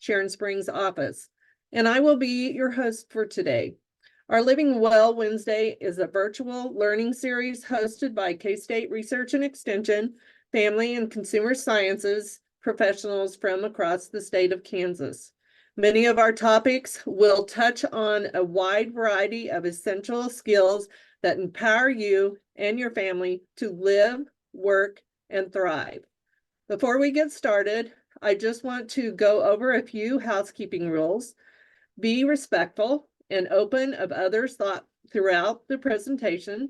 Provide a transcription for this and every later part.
Sharon Springs office, and I will be your host for today. Our Living Well Wednesday is a virtual learning series hosted by K-State Research and Extension, Family and Consumer Sciences professionals from across the state of Kansas. Many of our topics will touch on a wide variety of essential skills that empower you and your family to live, work, and thrive. Before we get started, I just want to go over a few housekeeping rules. Be respectful and open of others' thought throughout the presentation.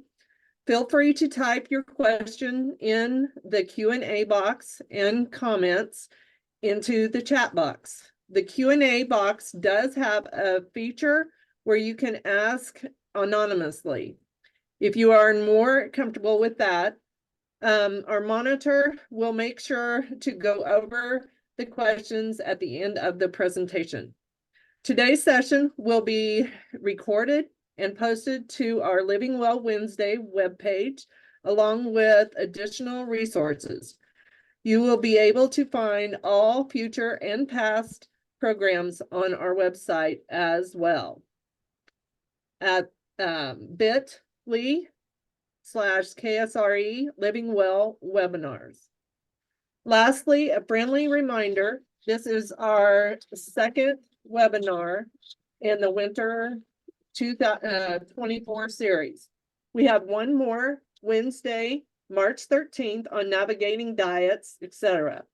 Feel free to type your question in the Q&A box and comments into the chat box. The Q&A box does have a feature where you can ask anonymously. If you are more comfortable with that, our monitor will make sure to go over the questions at the end of the presentation. Today's session will be recorded and posted to our Living Well Wednesday webpage, along with additional resources. You will be able to find all future and past programs on our website as well at bit.ly/KSRE Living Well Webinars. Lastly, a friendly reminder, this is our second webinar in the winter 2024 series. We have one more Wednesday, March 13th on navigating diets, etc.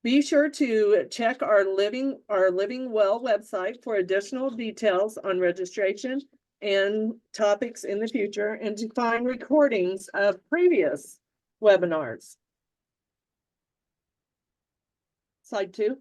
Be sure to check our Living Well website for additional details on registration and topics in the future, and to find recordings of previous webinars. Slide 2.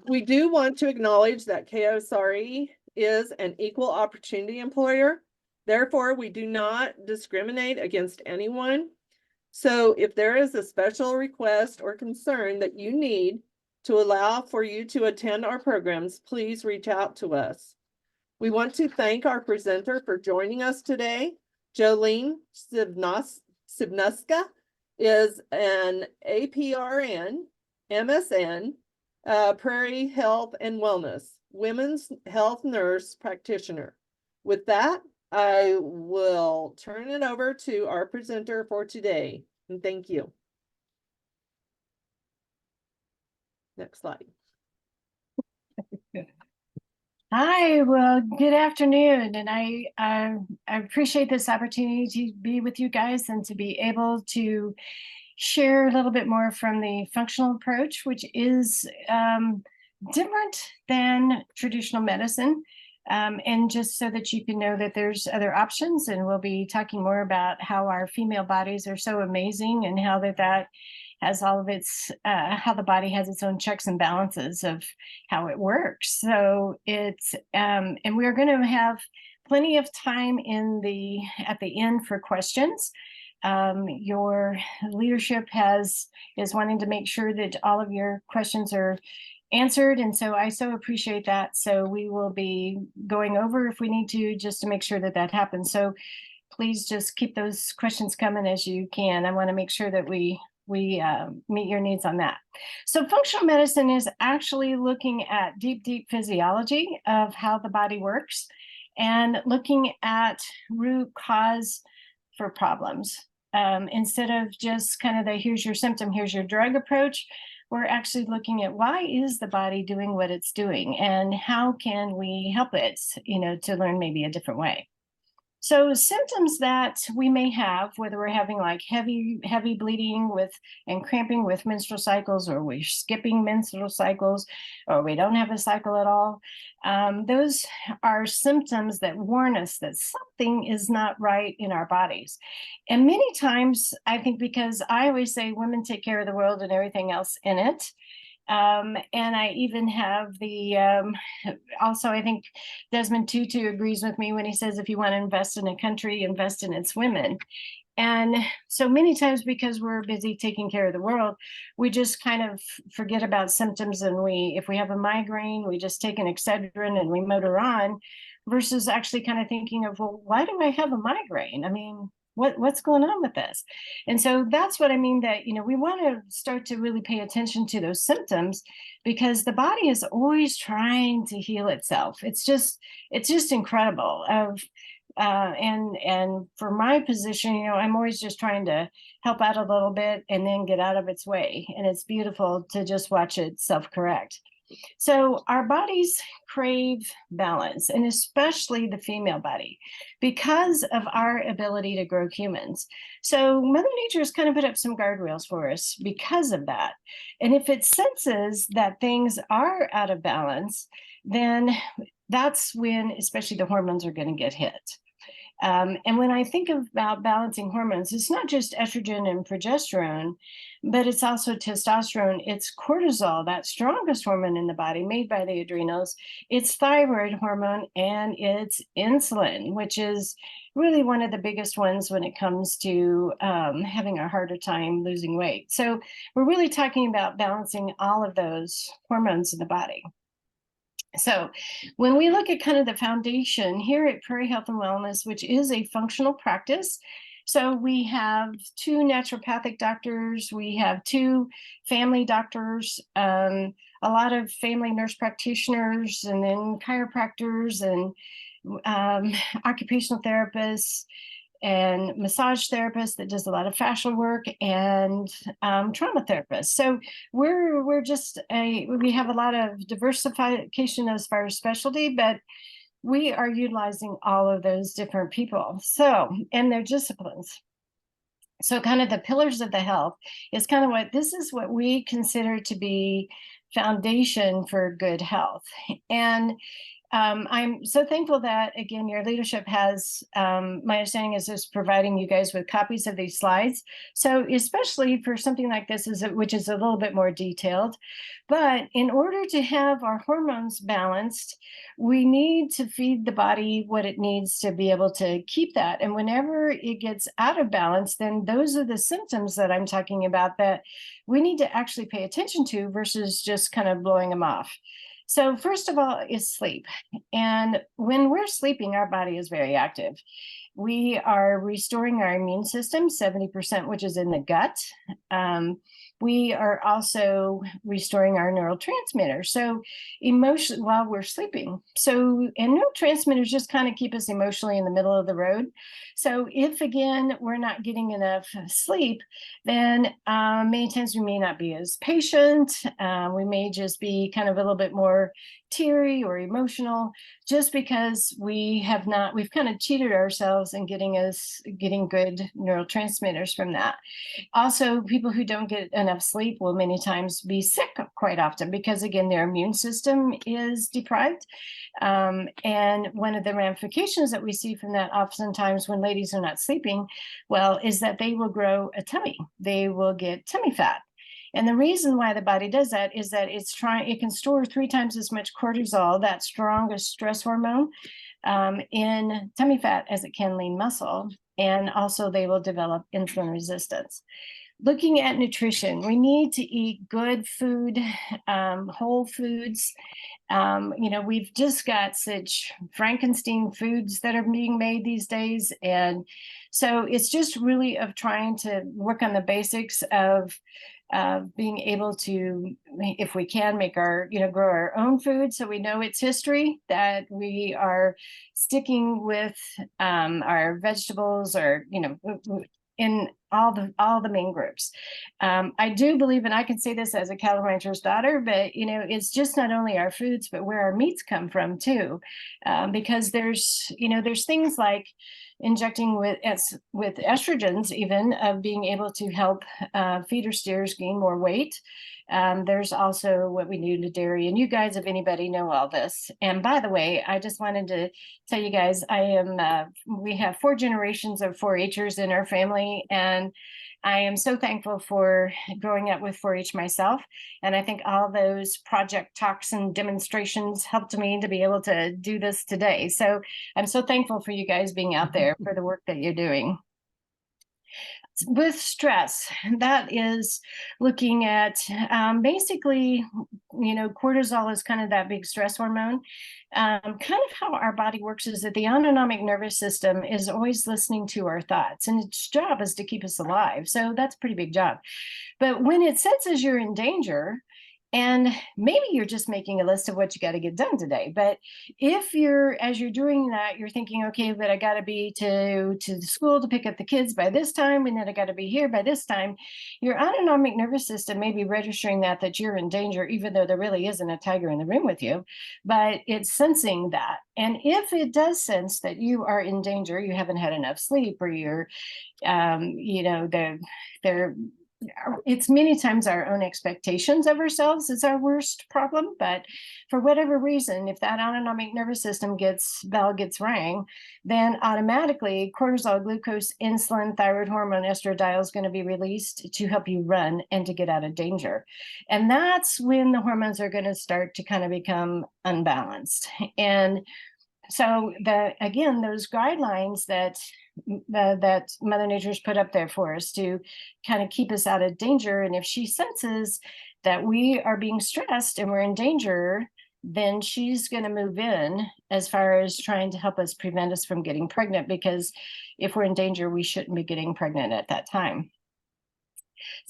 We do want to acknowledge that KSRE is an equal opportunity employer. Therefore, we do not discriminate against anyone. So if there is a special request or concern that you need to allow for you to attend our programs, please reach out to us. We want to thank our presenter for joining us today. Jolene Sibnuska is an APRN, MSN, Prairie Health and Wellness, women's health nurse practitioner. With that, I will turn it over to our presenter for today, and thank you. Next slide. Hi, well, good afternoon, and I appreciate this opportunity to be with you guys and to be able to share a little bit more from the functional approach, which is different than traditional medicine, and just so that you can know that there's other options. And we'll be talking more about how our female bodies are so amazing, and how that has all of its, how the body has its own checks and balances of how it works. So it's, and we're going to have plenty of time at the end for questions. Your leadership is wanting to make sure that all of your questions are answered, and so I so appreciate that. So we will be going over if we need to, just to make sure that happens. So please just keep those questions coming as you can. I want to make sure that we meet your needs on that. So functional medicine is actually looking at deep physiology of how the body works, and looking at root cause for problems. Instead of just kind of the here's your symptom, here's your drug approach, we're actually looking at why is the body doing what it's doing, and how can we help it, to learn maybe a different way. So symptoms that we may have, whether we're having like heavy bleeding and cramping with menstrual cycles, or we're skipping menstrual cycles, or we don't have a cycle at all, those are symptoms that warn us that something is not right in our bodies. And many times, I think, because I always say women take care of the world and everything else in it. And I even have also, I think Desmond Tutu agrees with me when he says, if you want to invest in a country, invest in its women. And so many times, because we're busy taking care of the world, we just kind of forget about symptoms. And if we have a migraine, we just take an Excedrin and we motor on. versus actually kind of thinking of, well, why do I have a migraine? I mean, what's going on with this? And so that's what I mean, that, we want to start to really pay attention to those symptoms, because the body is always trying to heal itself. It's just incredible. And for my position, I'm always just trying to help out a little bit and then get out of its way. And it's beautiful to just watch it self-correct. So our bodies crave balance, and especially the female body, because of our ability to grow humans. So Mother Nature has kind of put up some guardrails for us because of that. And if it senses that things are out of balance, then that's when especially the hormones are going to get hit. And when I think about balancing hormones, it's not just estrogen and progesterone, but it's also testosterone, it's cortisol, that strongest hormone in the body made by the adrenals, it's thyroid hormone, and it's insulin, which is really one of the biggest ones when it comes to having a harder time losing weight. So we're really talking about balancing all of those hormones in the body. So when we look at kind of the foundation here at Prairie Health and Wellness, which is a functional practice, so we have 2 naturopathic doctors, we have 2 family doctors, a lot of family nurse practitioners, and then chiropractors and occupational therapists, and massage therapist that does a lot of fascial work, and trauma therapists. So we have a lot of diversification as far as specialty, but we are utilizing all of those different people. So, and their disciplines. So kind of the pillars of the health is kind of this is what we consider to be foundation for good health. And I'm so thankful that, again, your leadership has, my understanding is providing you guys with copies of these slides. So especially for something like this, which is a little bit more detailed. But in order to have our hormones balanced, we need to feed the body what it needs to be able to keep that. And whenever it gets out of balance, then those are the symptoms that I'm talking about that we need to actually pay attention to versus just kind of blowing them off. So first of all is sleep. And when we're sleeping, our body is very active. We are restoring our immune system, 70%, which is in the gut. We are also restoring our neurotransmitters. So emotion while we're sleeping. So, and neurotransmitters just kind of keep us emotionally in the middle of the road. So if, again, we're not getting enough sleep, then many times we may not be as patient. We may just be kind of a little bit more teary or emotional, just because we've kind of cheated ourselves in getting good neurotransmitters from that. Also, people who don't get enough sleep will many times be sick quite often because, again, their immune system is deprived. And one of the ramifications that we see from that oftentimes when ladies are not sleeping well is that they will grow a tummy. They will get tummy fat. And the reason why the body does that is that it can store 3 times as much cortisol, that strongest stress hormone, in tummy fat as it can lean muscle. And also they will develop insulin resistance. Looking at nutrition, we need to eat good food, whole foods. We've just got such Frankenstein foods that are being made these days. And so it's just really of trying to work on the basics of being able to, if we can, make grow our own food. So we know its history, that we are sticking with our vegetables, or, in all the main groups. I do believe, and I can say this as a cattle rancher's daughter, but it's just not only our foods, but where our meats come from too, because there's things like injecting with estrogens, even, of being able to help feeder steers gain more weight. There's also what we do to dairy, and you guys, if anybody, know all this. And by the way, I just wanted to tell you guys, we have 4 generations of 4-Hers in our family, and I am so thankful for growing up with 4-H myself. And I think all those project talks and demonstrations helped me to be able to do this today. So I'm so thankful for you guys being out there for the work that you're doing. With stress, that is looking at basically, cortisol is kind of that big stress hormone. Kind of how our body works is that the autonomic nervous system is always listening to our thoughts, and its job is to keep us alive. So that's a pretty big job. But when it senses you're in danger, and maybe you're just making a list of what you got to get done today. But if as you're doing that, you're thinking, okay, but I got to be to the school to pick up the kids by this time, and then I got to be here by this time. Your autonomic nervous system may be registering that you're in danger, even though there really isn't a tiger in the room with you, but it's sensing that. And if it does sense that you are in danger, you haven't had enough sleep, or you're, they're it's many times our own expectations of ourselves is our worst problem. But for whatever reason, if that autonomic nervous system bell gets rang, then automatically cortisol, glucose, insulin, thyroid hormone, estradiol is going to be released to help you run and to get out of danger. And that's when the hormones are going to start to kind of become unbalanced. And so again, those guidelines that Mother Nature's put up there for us to kind of keep us out of danger. And if she senses that we are being stressed and we're in danger, then she's going to move in as far as trying to help us prevent us from getting pregnant, because if we're in danger, we shouldn't be getting pregnant at that time.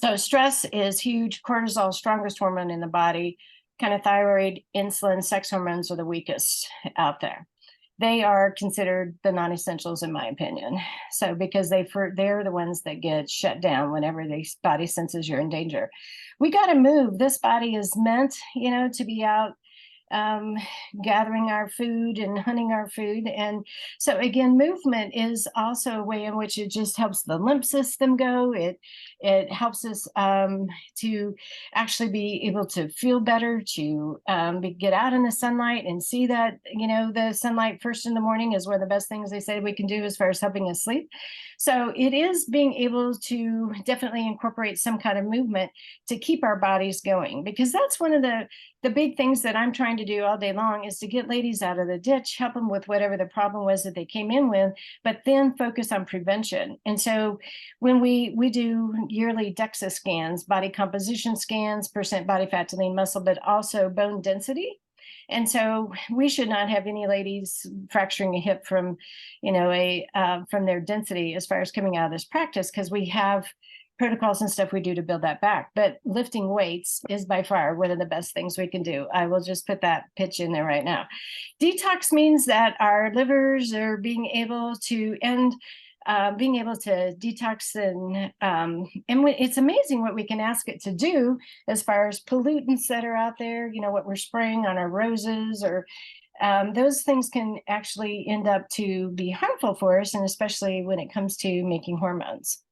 So stress is huge. Cortisol, strongest hormone in the body. Kind of thyroid, insulin, sex hormones are the weakest out there. They are considered the non-essentials, in my opinion. So because they're the ones that get shut down whenever the body senses you're in danger. We got to move. This body is meant, to be out gathering our food and hunting our food. And so again, movement is also a way in which it just helps the lymph system go. It helps us to actually be able to feel better, to get out in the sunlight and see that, the sunlight first in the morning is one of the best things they say we can do as far as helping us sleep. So it is being able to definitely incorporate some kind of movement to keep our bodies going, because that's one of the big things that I'm trying to do all day long is to get ladies out of the ditch, help them with whatever the problem was that they came in with, but then focus on prevention. And so when we do yearly DEXA scans, body composition scans, percent body fat to lean muscle, but also bone density. And so we should not have any ladies fracturing a hip from, from their density as far as coming out of this practice, because we have protocols and stuff we do to build that back. But lifting weights is by far one of the best things we can do. I will just put that pitch in there right now. Detox means that our livers are being able to detox, and it's amazing what we can ask it to do as far as pollutants that are out there, what we're spraying on our roses, or those things can actually end up to be harmful for us, and especially when it comes to making hormones.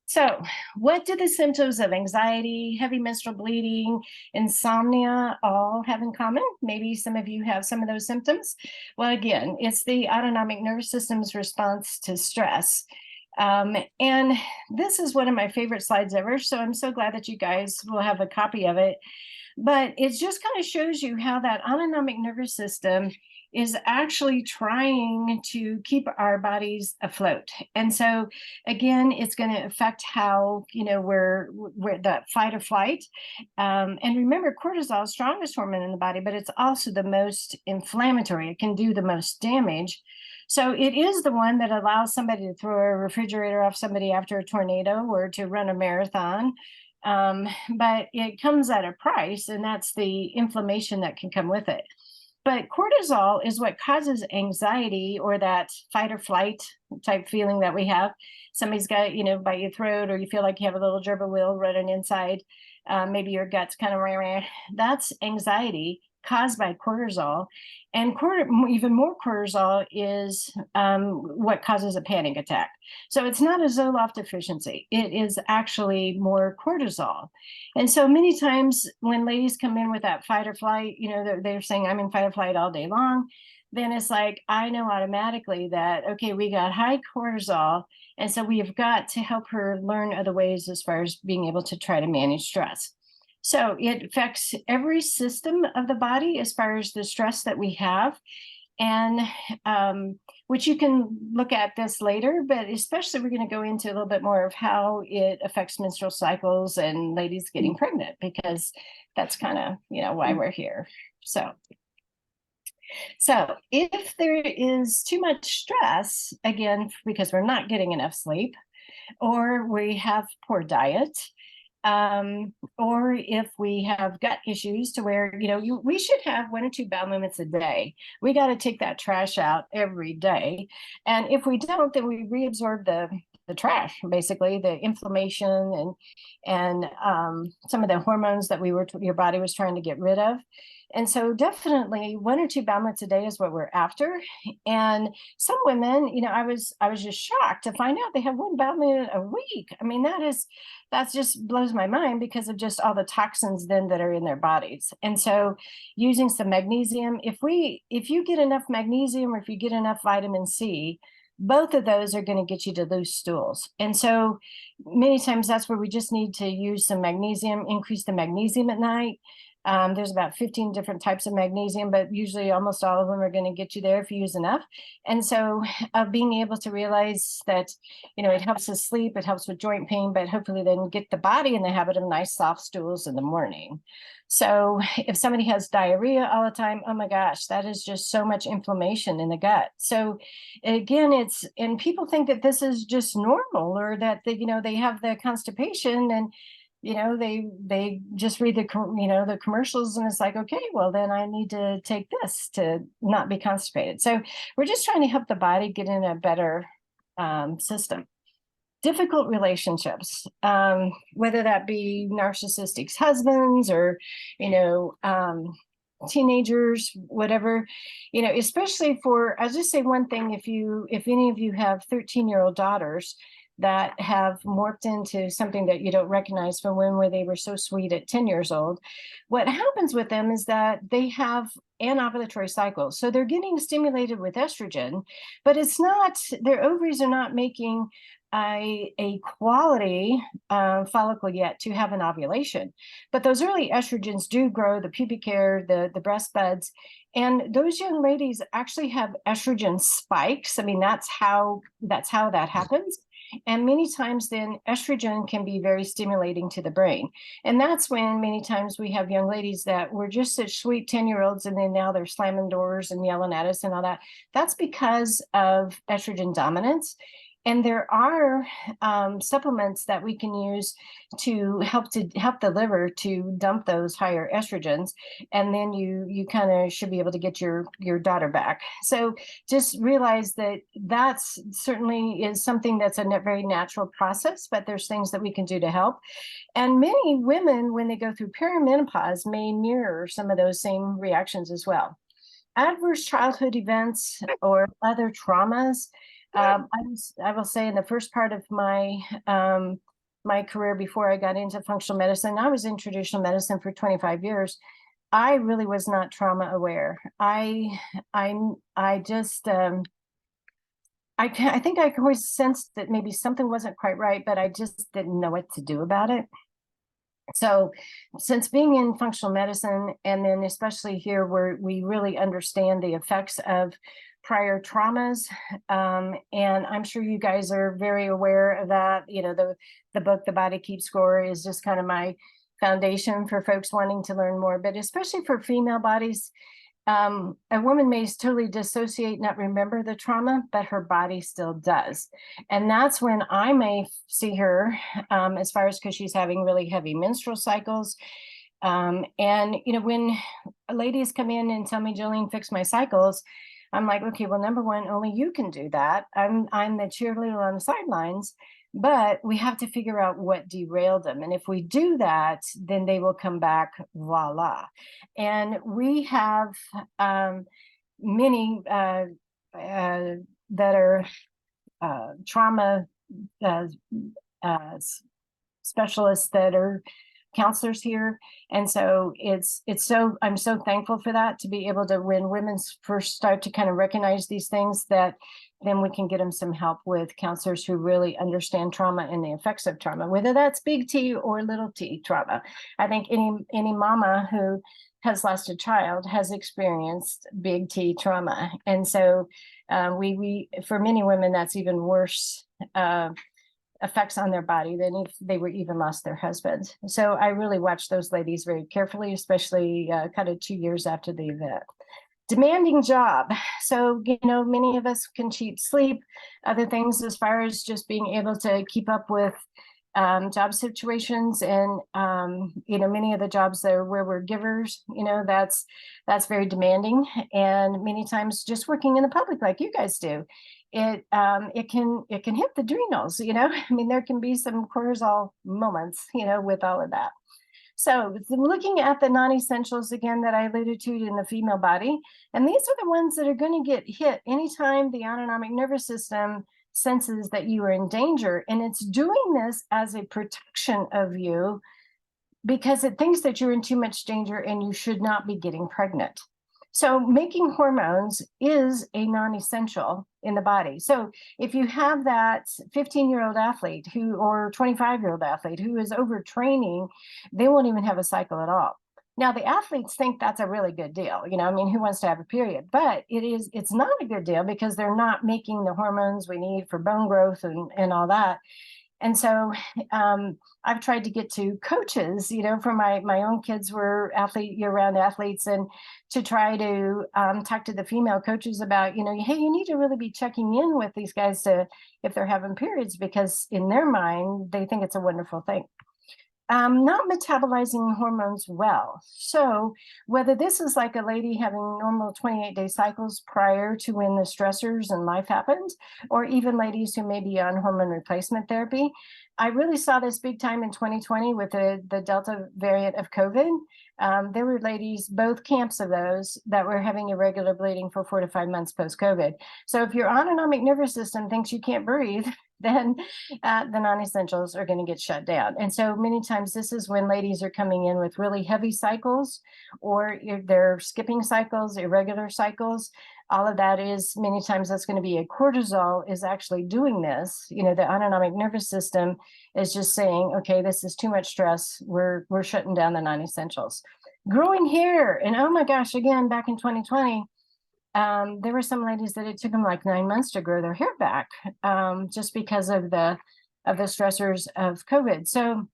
So what do the symptoms of anxiety, heavy menstrual bleeding, insomnia all have in common? Maybe some of you have some of those symptoms. Well, again, it's the autonomic nervous system's response to stress. And this is one of my favorite slides ever. So I'm so glad that you guys will have a copy of it. But it just kind of shows you how that autonomic nervous system is actually trying to keep our bodies afloat. And so again, it's going to affect how, we're the fight or flight. And remember, cortisol is the strongest hormone in the body, but it's also the most inflammatory. It can do the most damage. So it is the one that allows somebody to throw a refrigerator off somebody after a tornado, or to run a marathon. But it comes at a price, and that's the inflammation that can come with it. But cortisol is what causes anxiety, or that fight or flight type feeling that we have. Somebody's got, by your throat, or you feel like you have a little gerbil wheel running inside. Maybe your gut's kind of rah. That's anxiety caused by cortisol. And even more cortisol is what causes a panic attack. So it's not a Zoloft deficiency. It is actually more cortisol. And so many times when ladies come in with that fight or flight, they're saying, I'm in fight or flight all day long. Then it's like, I know automatically that, okay, we got high cortisol. And so we've got to help her learn other ways as far as being able to try to manage stress. So it affects every system of the body as far as the stress that we have. and which you can look at this later, but especially we're going to go into a little bit more of how it affects menstrual cycles and ladies getting pregnant, because that's kind of, why we're here. So if there is too much stress, again, because we're not getting enough sleep, or we have poor diet, or if we have gut issues to where, we should have 1 or 2 bowel movements a day. We got to take that trash out every day. And if we don't, then we reabsorb the trash, basically the inflammation and some of the hormones that your body was trying to get rid of. And so definitely 1 or 2 bowel movements a day is what we're after. And some women, I was just shocked to find out they have 1 bowel movement a week. I mean, that just blows my mind because of just all the toxins then that are in their bodies. And so using some magnesium, if you get enough magnesium, or if you get enough vitamin C, both of those are going to get you to loose stools. And so many times that's where we just need to use some magnesium, increase the magnesium at night. There's about 15 different types of magnesium, but usually almost all of them are going to get you there if you use enough. And so being able to realize that, it helps us sleep, it helps with joint pain, but hopefully then get the body in the habit of nice soft stools in the morning. So if somebody has diarrhea all the time, oh my gosh, that is just so much inflammation in the gut. So again, and people think that this is just normal, or that they have the constipation and they just read the commercials, and it's like, okay, well then I need to take this to not be constipated. So we're just trying to help the body get in a better system. Difficult relationships, whether that be narcissistic husbands or teenagers, whatever, especially I'll just say one thing: if any of you have 13-year-old daughters that have morphed into something that you don't recognize from when they were so sweet at 10 years old, what happens with them is that they have anovulatory cycles. So they're getting stimulated with estrogen, but their ovaries are not making a quality follicle yet to have an ovulation. But those early estrogens do grow the pubic hair, the breast buds, and those young ladies actually have estrogen spikes. I mean, that's how that happens. And many times then estrogen can be very stimulating to the brain. And that's when many times we have young ladies that were just such sweet 10-year-olds, and then now they're slamming doors and yelling at us and all that. That's because of estrogen dominance. And there are supplements that we can use to help the liver to dump those higher estrogens, and then you kind of should be able to get your daughter back. So just realize that certainly is something that's a very natural process, but there's things that we can do to help. And many women, when they go through perimenopause, may mirror some of those same reactions as well. Adverse childhood events or other traumas. I will say in the first part of my my career before I got into functional medicine, I was in traditional medicine for 25 years. I really was not trauma aware. I just I think I always sensed that maybe something wasn't quite right, but I just didn't know what to do about it. So since being in functional medicine, and then especially here where we really understand the effects of prior traumas, and I'm sure you guys are very aware of that. The book The Body Keeps Score is just kind of my foundation for folks wanting to learn more, but especially for female bodies. A woman may totally dissociate, not remember the trauma, but her body still does. And that's when I may see her, as far as because she's having really heavy menstrual cycles. And, when ladies come in and tell me, Jolene, fix my cycles, I'm like, okay, well, number one, only you can do that. I'm the cheerleader on the sidelines. But we have to figure out what derailed them. And if we do that, then they will come back, voila. And we have many that are trauma specialists that are counselors here. And so I'm so thankful for that, to be able to, when women first start to kind of recognize these things, that then we can get them some help with counselors who really understand trauma and the effects of trauma, whether that's big T or little t trauma. I think any mama who has lost a child has experienced big T trauma. And so we for many women, that's even worse effects on their body than if they were even lost their husbands. So I really watched those ladies very carefully, especially kind of 2 years after the event. Demanding job. So, many of us can cheat sleep, other things as far as just being able to keep up with job situations. And, many of the jobs that are where we're givers, that's very demanding. And many times just working in the public like you guys do, it can hit the adrenals, I mean, there can be some cortisol moments, with all of that. So looking at the non-essentials again that I alluded to in the female body, and these are the ones that are going to get hit anytime the autonomic nervous system senses that you are in danger. And it's doing this as a protection of you because it thinks that you're in too much danger and you should not be getting pregnant. So making hormones is a non-essential in the body. So if you have that 15-year-old athlete or 25-year-old athlete who is overtraining, they won't even have a cycle at all. Now, the athletes think that's a really good deal. Who wants to have a period? But it's not a good deal because they're not making the hormones we need for bone growth and all that. And so I've tried to get to coaches, for my own kids were year-round athletes, and to try to talk to the female coaches about, hey, you need to really be checking in with these guys if they're having periods, because in their mind, they think it's a wonderful thing. Not metabolizing hormones well. So whether this is like a lady having normal 28-day cycles prior to when the stressors in life happened, or even ladies who may be on hormone replacement therapy, I really saw this big time in 2020 with the Delta variant of COVID. There were ladies, both camps of those, that were having irregular bleeding for 4 to 5 months post-COVID. So if your autonomic nervous system thinks you can't breathe, then the non-essentials are going to get shut down. And so many times this is when ladies are coming in with really heavy cycles, or if they're skipping cycles, irregular cycles. All of that is many times that's going to be a cortisol is actually doing this. The autonomic nervous system is just saying, okay, this is too much stress. We're shutting down the non-essentials. Growing hair. And oh my gosh, again, back in 2020, there were some ladies that it took them like 9 months to grow their hair back, just because of the stressors of COVID. So,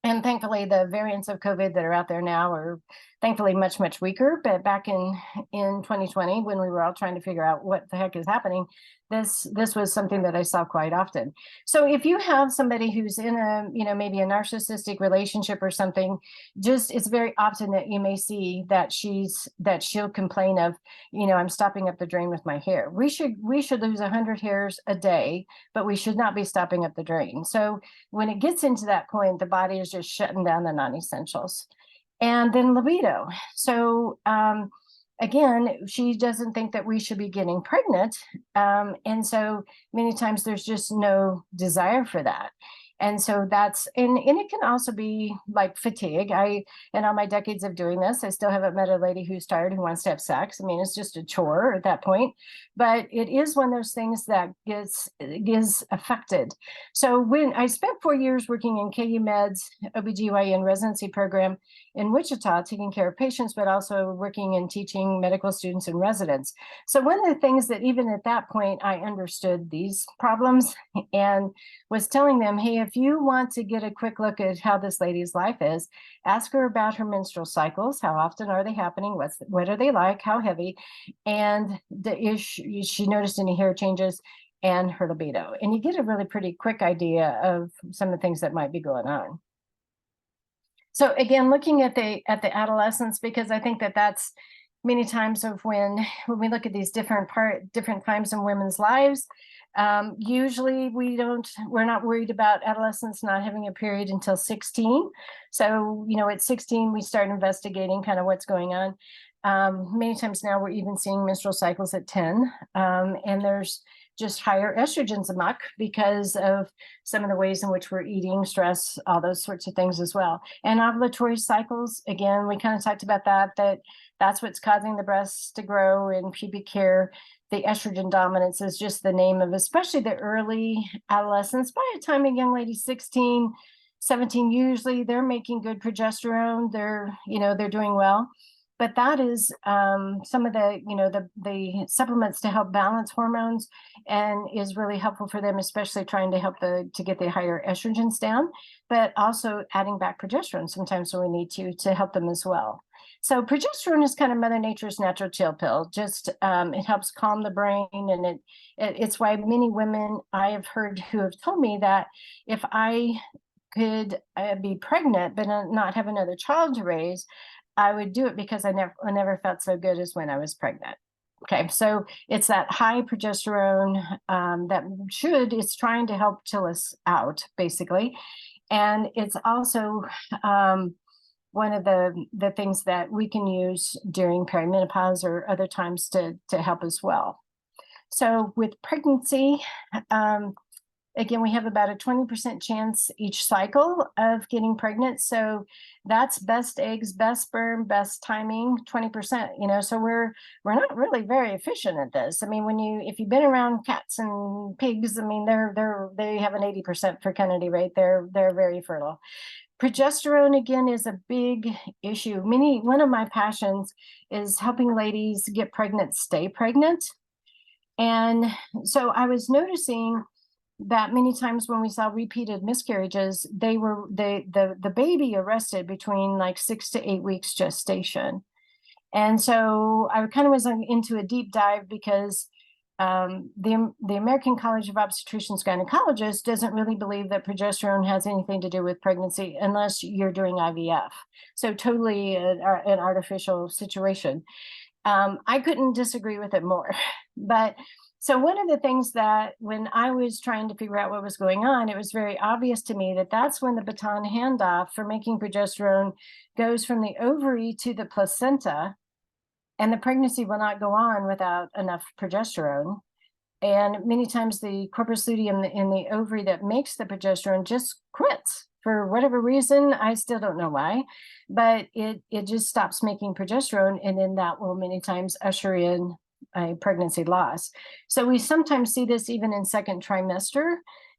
and thankfully the variants of COVID that are out there now are thankfully much, much weaker. But back in 2020, when we were all trying to figure out what the heck is happening, this was something that I saw quite often. So if you have somebody who's in a, maybe a narcissistic relationship or something, it's very often that you may see that she'll complain of, I'm stopping up the drain with my hair. We should lose 100 hairs a day, but we should not be stopping up the drain. So when it gets into that point, the body is just shutting down the non-essentials. And then libido. So again, she doesn't think that we should be getting pregnant. And so many times there's just no desire for that. And so and it can also be like fatigue. In all my decades of doing this, I still haven't met a lady who's tired who wants to have sex. I mean, it's just a chore at that point, but it is one of those things that gets affected. So when I spent 4 years working in KU Med's OBGYN residency program in Wichita, taking care of patients, but also working and teaching medical students and residents. So one of the things that even at that point, I understood these problems and was telling them, hey, if you want to get a quick look at how this lady's life is, ask her about her menstrual cycles. How often are they happening? What are they like? How heavy? And is she noticed any hair changes, and her libido? And you get a really pretty quick idea of some of the things that might be going on. So again, looking at the adolescents, because I think that's many times of when we look at these different times in women's lives, usually we're not worried about adolescents not having a period until 16. So, at 16, we start investigating kind of what's going on. Many times now we're even seeing menstrual cycles at 10, and there's just higher estrogens amok because of some of the ways in which we're eating, stress, all those sorts of things as well. And ovulatory cycles, again, we kind of talked about that's what's causing the breasts to grow, and pubic hair. the estrogen dominance is just the name of, especially the early adolescents. By the time a young lady's 16, 17, usually they're making good progesterone. They're doing well. But that is some of the supplements to help balance hormones, and is really helpful for them, especially trying to help to get the higher estrogens down, but also adding back progesterone sometimes when we need to help them as well. So progesterone is kind of Mother Nature's natural chill pill. Just it helps calm the brain, and it's why many women I have heard who have told me that if I could be pregnant but not have another child to raise, I would do it because I never felt so good as when I was pregnant. Okay, so it's that high progesterone it's trying to help chill us out, basically. And it's also one of the things that we can use during perimenopause or other times to help as well. So with pregnancy, again, we have about a 20% chance each cycle of getting pregnant. So that's best eggs, best sperm, best timing, 20%, so we're not really very efficient at this. I mean, if you've been around cats and pigs, I mean, they have an 80% fecundity rate. They're very fertile. Progesterone, again, is a big issue. One of my passions is helping ladies get pregnant, stay pregnant. And so I was noticing that many times when we saw repeated miscarriages, the baby arrested between like 6 to 8 weeks gestation. And so I kind of was into a deep dive because the American College of Obstetricians and Gynecologists doesn't really believe that progesterone has anything to do with pregnancy unless you're doing IVF. So totally an artificial situation. I couldn't disagree with it more. But so one of the things that when I was trying to figure out what was going on, it was very obvious to me that that's when the baton handoff for making progesterone goes from the ovary to the placenta, and the pregnancy will not go on without enough progesterone. And many times the corpus luteum in the ovary that makes the progesterone just quits for whatever reason. I still don't know why, but it just stops making progesterone, and then that will many times usher in a pregnancy loss. So we sometimes see this even in second trimester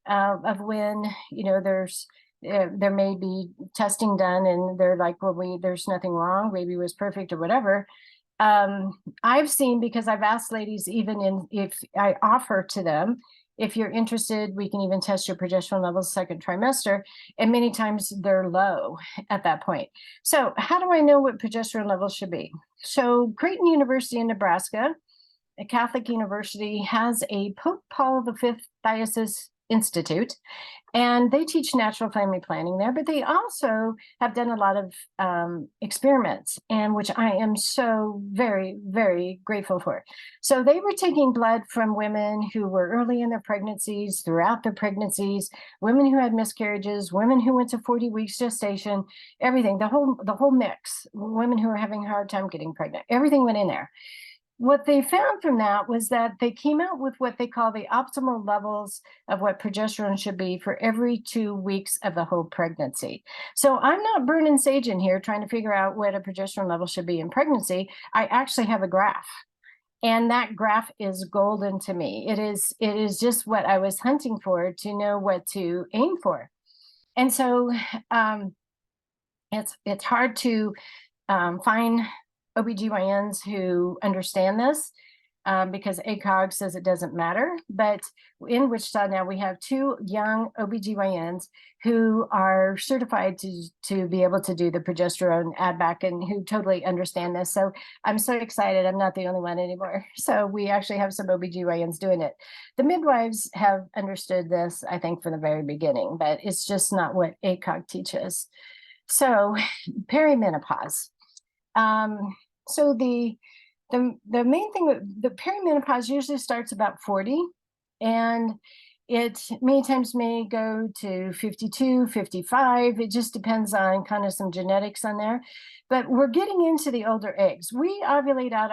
of when, there may be testing done and they're like, well, there's nothing wrong, baby was perfect or whatever. I've seen, because I've asked ladies, even if I offer to them, if you're interested, we can even test your progesterone levels second trimester, and many times they're low at that point. So how do I know what progesterone levels should be? So Creighton University in Nebraska, a Catholic university, has a Pope Paul V Diocese Institute, and they teach natural family planning there, but they also have done a lot of experiments, and which I am so very, very grateful for. So they were taking blood from women who were early in their pregnancies, throughout their pregnancies, women who had miscarriages, women who went to 40 weeks gestation, everything, the whole mix, women who were having a hard time getting pregnant, everything went in there. What they found from that was that they came out with what they call the optimal levels of what progesterone should be for every 2 weeks of the whole pregnancy. So I'm not burning sage in here trying to figure out what a progesterone level should be in pregnancy. I actually have a graph, and that graph is golden to me. It is just what I was hunting for, to know what to aim for. And so it's hard to find OBGYNs who understand this because ACOG says it doesn't matter. But in Wichita now we have 2 young OBGYNs who are certified to be able to do the progesterone add back, and who totally understand this. So I'm so excited. I'm not the only one anymore. So we actually have some OBGYNs doing it. The midwives have understood this, I think, from the very beginning, but it's just not what ACOG teaches. So perimenopause. So the main thing, the perimenopause usually starts about 40, and it many times may go to 52, 55. It just depends on kind of some genetics on there. But we're getting into the older eggs. We ovulate out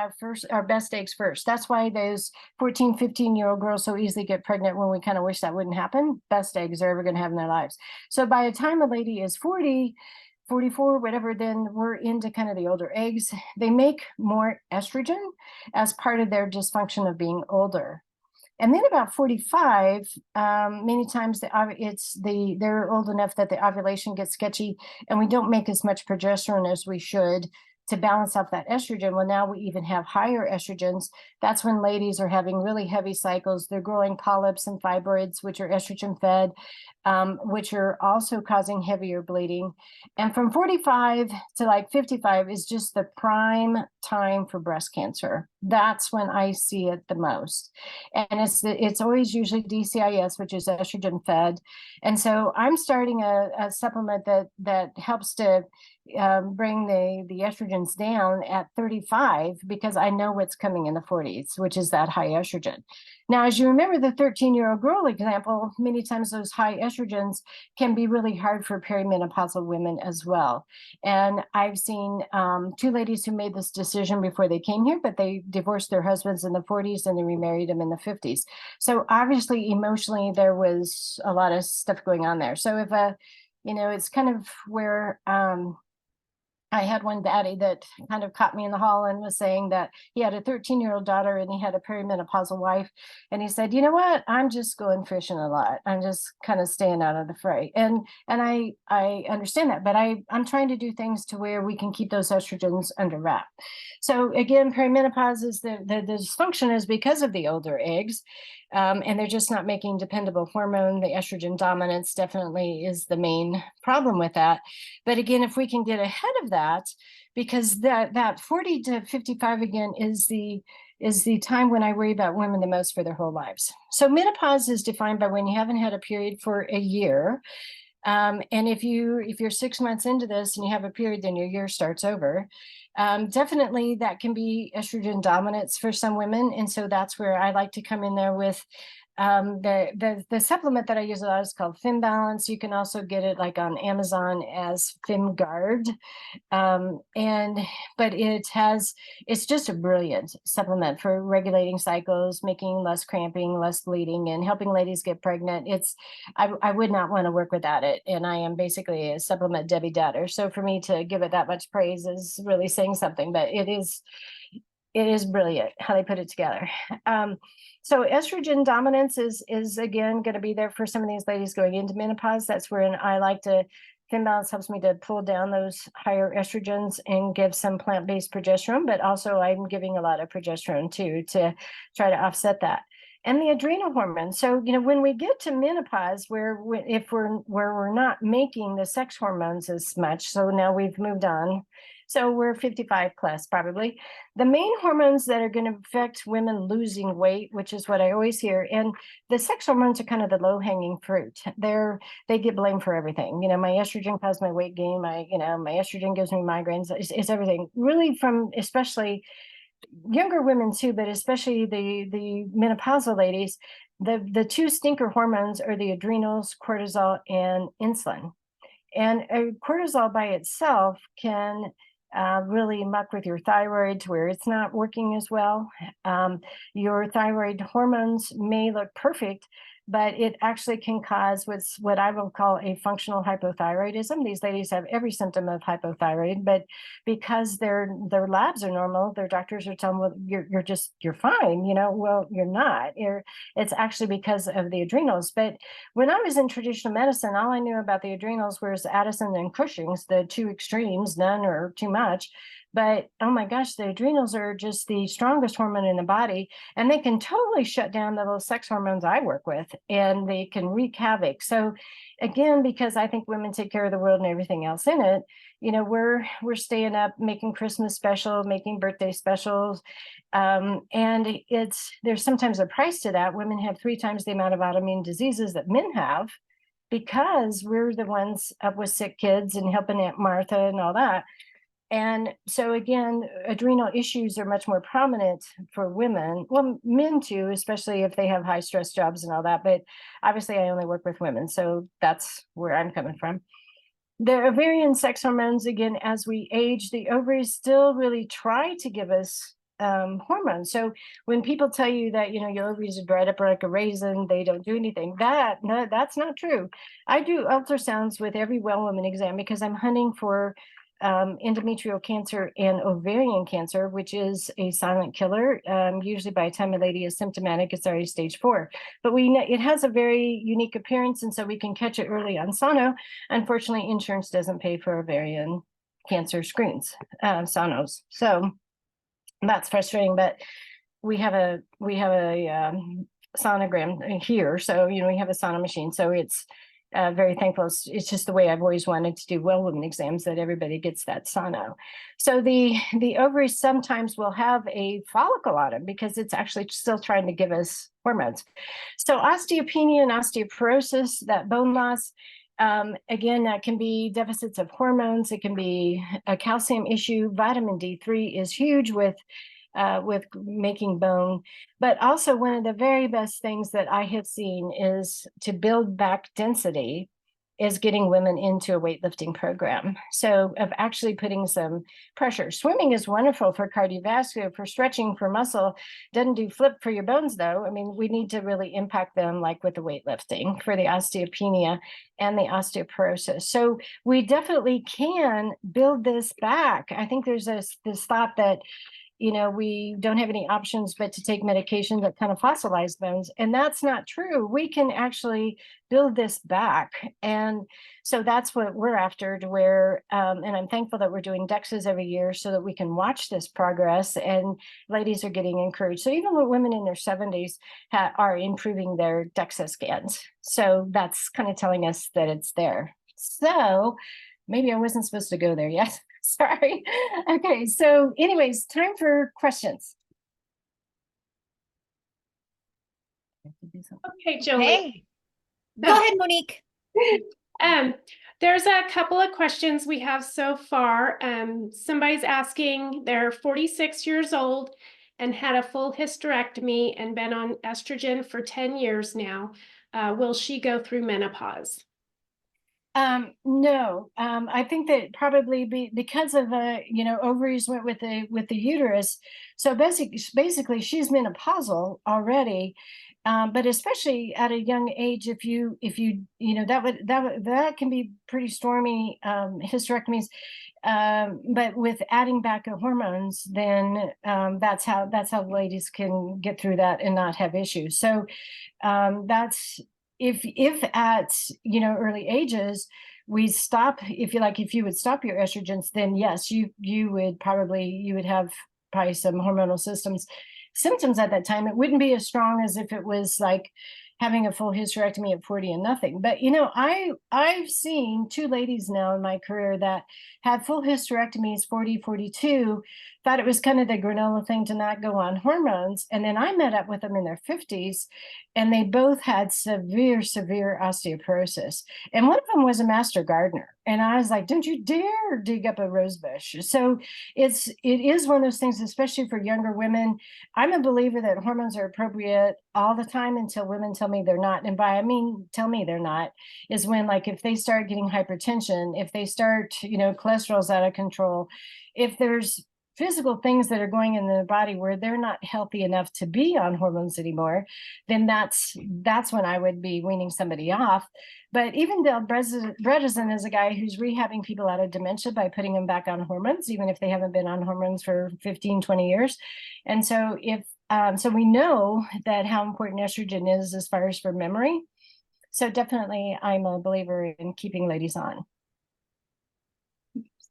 our best eggs first. That's why those 14, 15-year-old girls so easily get pregnant when we kind of wish that wouldn't happen. Best eggs they're ever going to have in their lives. So by the time a lady is 40, 44, whatever, then we're into kind of the older eggs. They make more estrogen as part of their dysfunction of being older. And then about 45, many times they're old enough that the ovulation gets sketchy and we don't make as much progesterone as we should to balance out that estrogen. Well, now we even have higher estrogens. That's when ladies are having really heavy cycles. They're growing polyps and fibroids, which are estrogen fed, which are also causing heavier bleeding. And from 45 to like 55 is just the prime time for breast cancer. That's when I see it the most. And it's always usually DCIS, which is estrogen fed. And so I'm starting a supplement that helps to bring the estrogens down at 35 because I know what's coming in the 40s, which is that high estrogen. Now, as you remember the 13-year-old girl example, many times those high estrogens can be really hard for perimenopausal women as well. And I've seen 2 ladies who made this decision before they came here, but they divorced their husbands in the 40s and they remarried them in the 50s. So obviously, emotionally, there was a lot of stuff going on there. So if it's kind of where I had one daddy that kind of caught me in the hall and was saying that he had a 13-year-old daughter and he had a perimenopausal wife. And he said, you know what, I'm just going fishing a lot. I'm just kind of staying out of the fray. And I understand that, but I'm trying to do things to where we can keep those estrogens under wrap. So again, perimenopause is the dysfunction is because of the older eggs. And they're just not making dependable hormone. The estrogen dominance definitely is the main problem with that. But again, if we can get ahead of that, because that 40 to 55 again is the time when I worry about women the most for their whole lives. So menopause is defined by when you haven't had a period for a year. And if you're 6 months into this and you have a period, then your year starts over. Definitely that can be estrogen dominance for some women. And so that's where I like to come in there with the supplement that I use a lot is called FemBalance. You can also get it like on Amazon as FemGuard. But it's just a brilliant supplement for regulating cycles, making less cramping, less bleeding, and helping ladies get pregnant. I would not want to work without it. And I am basically a supplement Debbie Downer. So for me to give it that much praise is really saying something, but it is brilliant how they put it together. So estrogen dominance is again going to be there for some of these ladies going into menopause. That's where I like to, FemBalance helps me to pull down those higher estrogens and give some plant-based progesterone, but also I'm giving a lot of progesterone too to try to offset that. And the adrenal hormones. So, when we get to menopause, where we're not making the sex hormones as much, so now we've moved on. So we're 55 plus probably. The main hormones that are going to affect women losing weight, which is what I always hear, and the sex hormones are kind of the low-hanging fruit. They get blamed for everything. My estrogen caused my weight gain. My estrogen gives me migraines. It's everything. Really, from especially younger women too, but especially the menopausal ladies, the 2 stinker hormones are the adrenals, cortisol, and insulin. And cortisol by itself can really muck with your thyroid to where it's not working as well. Your thyroid hormones may look perfect, but it actually can cause what I will call a functional hypothyroidism. These ladies have every symptom of hypothyroid, but because their labs are normal, their doctors are telling them, well, you're fine. Well, you're not. It's actually because of the adrenals. But when I was in traditional medicine, all I knew about the adrenals was Addison and Cushing's, the 2 extremes, none or too much. But oh my gosh, the adrenals are just the strongest hormone in the body, and they can totally shut down the little sex hormones I work with, and they can wreak havoc. So again, because I think women take care of the world and everything else in it, we're staying up, making Christmas special, making birthday specials. And there's sometimes a price to that. Women have 3 times the amount of autoimmune diseases that men have, because we're the ones up with sick kids and helping Aunt Martha and all that. And so again, adrenal issues are much more prominent for women, well, men too, especially if they have high stress jobs and all that. But obviously I only work with women, so that's where I'm coming from. The ovarian sex hormones, again, as we age, the ovaries still really try to give us hormones. So when people tell you that, your ovaries are dried up like a raisin, they don't do anything, no, that's not true. I do ultrasounds with every well woman exam because I'm hunting for endometrial cancer and ovarian cancer, which is a silent killer. Usually by the time a lady is symptomatic, it's already stage 4. But we know it has a very unique appearance, and so we can catch it early on sono. Unfortunately, insurance doesn't pay for ovarian cancer screens, sonos. So that's frustrating, but we have a sonogram here. So, we have a sono machine. So it's very thankful. It's just the way I've always wanted to do well woman exams, that everybody gets that sono. So the ovaries sometimes will have a follicle on them because it's actually still trying to give us hormones. So osteopenia and osteoporosis, that bone loss, again, that can be deficits of hormones. It can be a calcium issue. Vitamin D3 is huge with making bone. But also one of the very best things that I have seen is to build back density is getting women into a weightlifting program. So of actually putting some pressure. Swimming is wonderful for cardiovascular, for stretching, for muscle. Doesn't do flip for your bones though. I mean, we need to really impact them like with the weightlifting for the osteopenia and the osteoporosis. So we definitely can build this back. I think there's this thought that we don't have any options but to take medication that kind of fossilize bones. And that's not true. We can actually build this back. And so that's what we're after, to where, and I'm thankful that we're doing DEXAs every year so that we can watch this progress, and ladies are getting encouraged. So even when women in their 70s are improving their DEXA scans. So that's kind of telling us that it's there. So maybe I wasn't supposed to go there yet. Sorry. Okay, so anyways, time for questions. Okay, Jolie. Hey, go ahead, Monique. There's a couple of questions we have so far. Somebody's asking, they're 46 years old and had a full hysterectomy and been on estrogen for 10 years now. Will she go through menopause? No, I think that probably because of ovaries went with the uterus. So basically she's menopausal already. But especially at a young age, if you that can be pretty stormy, hysterectomies. But with adding back of hormones, then that's how ladies can get through that and not have issues. So that's if at early ages we stop, if you would stop your estrogens, then yes, you would have probably some hormonal symptoms at that time. It wouldn't be as strong as if it was like having a full hysterectomy at 40 and nothing. But I've seen 2 ladies now in my career that had full hysterectomies, 40, 42, thought it was kind of the granola thing to not go on hormones. And then I met up with them in their 50s, and they both had severe osteoporosis. And one of them was a master gardener. And I was like, don't you dare dig up a rose bush. So it is one of those things, especially for younger women. I'm a believer that hormones are appropriate all the time until women tell me they're not. And by I mean tell me they're not is when, like, if they start getting hypertension, if they start, cholesterol's out of control, if there's physical things that are going in their body where they're not healthy enough to be on hormones anymore, then that's when I would be weaning somebody off. But even Dale Bredesen is a guy who's rehabbing people out of dementia by putting them back on hormones, even if they haven't been on hormones for 15, 20 years. And so so we know that how important estrogen is as far as for memory. So definitely I'm a believer in keeping ladies on.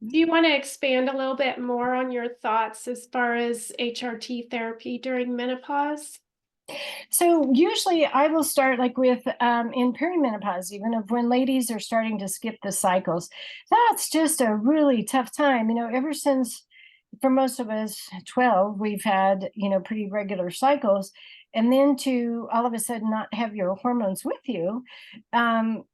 Do you want to expand a little bit more on your thoughts as far as HRT therapy during menopause? So usually I will start like with in perimenopause, even of when ladies are starting to skip the cycles. That's just a really tough time. Ever since, for most of us, 12, we've had, pretty regular cycles. And then to all of a sudden not have your hormones with you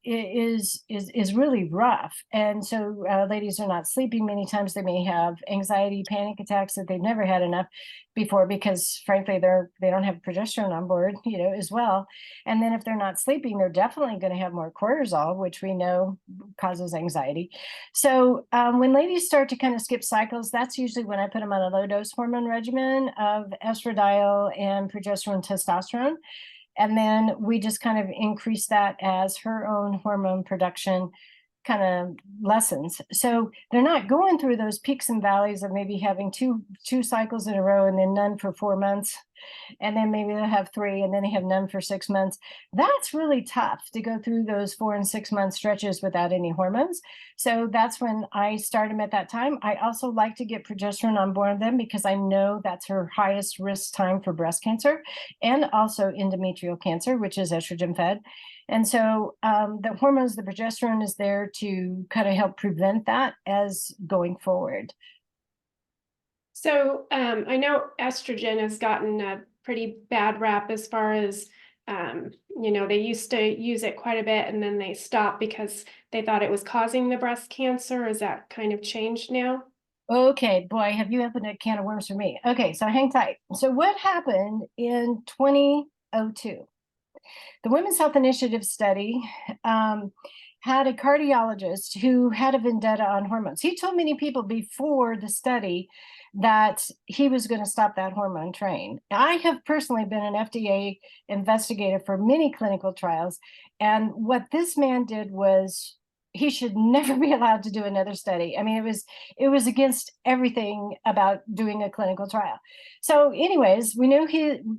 is really rough. And so ladies are not sleeping. Many times they may have anxiety, panic attacks that they've never had enough before, because frankly they don't have progesterone on board, as well. And then if they're not sleeping, they're definitely going to have more cortisol, which we know causes anxiety. So when ladies start to kind of skip cycles, that's usually when I put them on a low dose hormone regimen of estradiol and progesterone, testosterone. And then we just kind of increase that as her own hormone production kind of lessens. So they're not going through those peaks and valleys of maybe having two cycles in a row and then none for 4 months. And then maybe they'll have 3 and then they have none for 6 months. That's really tough to go through those 4 and 6 month stretches without any hormones. So that's when I start them at that time. I also like to get progesterone on board them because I know that's her highest risk time for breast cancer and also endometrial cancer, which is estrogen fed. And so the hormones, the progesterone is there to kind of help prevent that as going forward. So I know estrogen has gotten a pretty bad rap as far as, they used to use it quite a bit and then they stopped because they thought it was causing the breast cancer. Is that kind of changed now? Okay, boy, have you opened a can of worms for me. Okay, so hang tight. So what happened in 2002? The Women's Health Initiative study had a cardiologist who had a vendetta on hormones. He told many people before the study that he was going to stop that hormone train. I have personally been an FDA investigator for many clinical trials. And what this man did was he should never be allowed to do another study. I mean, it was against everything about doing a clinical trial. So anyways, we knew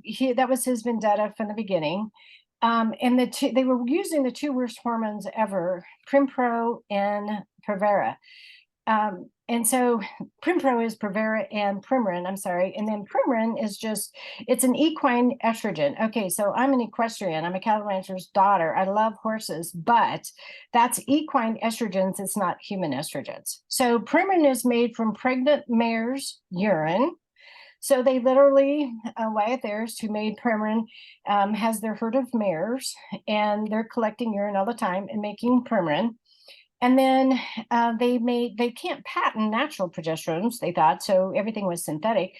he that was his vendetta from the beginning. And they were using the 2 worst hormones ever, Primpro and Provera. And so Primpro is Provera and Premarin, I'm sorry. And then Premarin is it's an equine estrogen. Okay, so I'm an equestrian. I'm a cattle rancher's daughter. I love horses, but that's equine estrogens. It's not human estrogens. So Premarin is made from pregnant mare's urine. So they literally, Wyatt Ayers, who made Premarin, has their herd of mares, and they're collecting urine all the time and making Premarin. And then they can't patent natural progesterones, they thought, so everything was synthetic.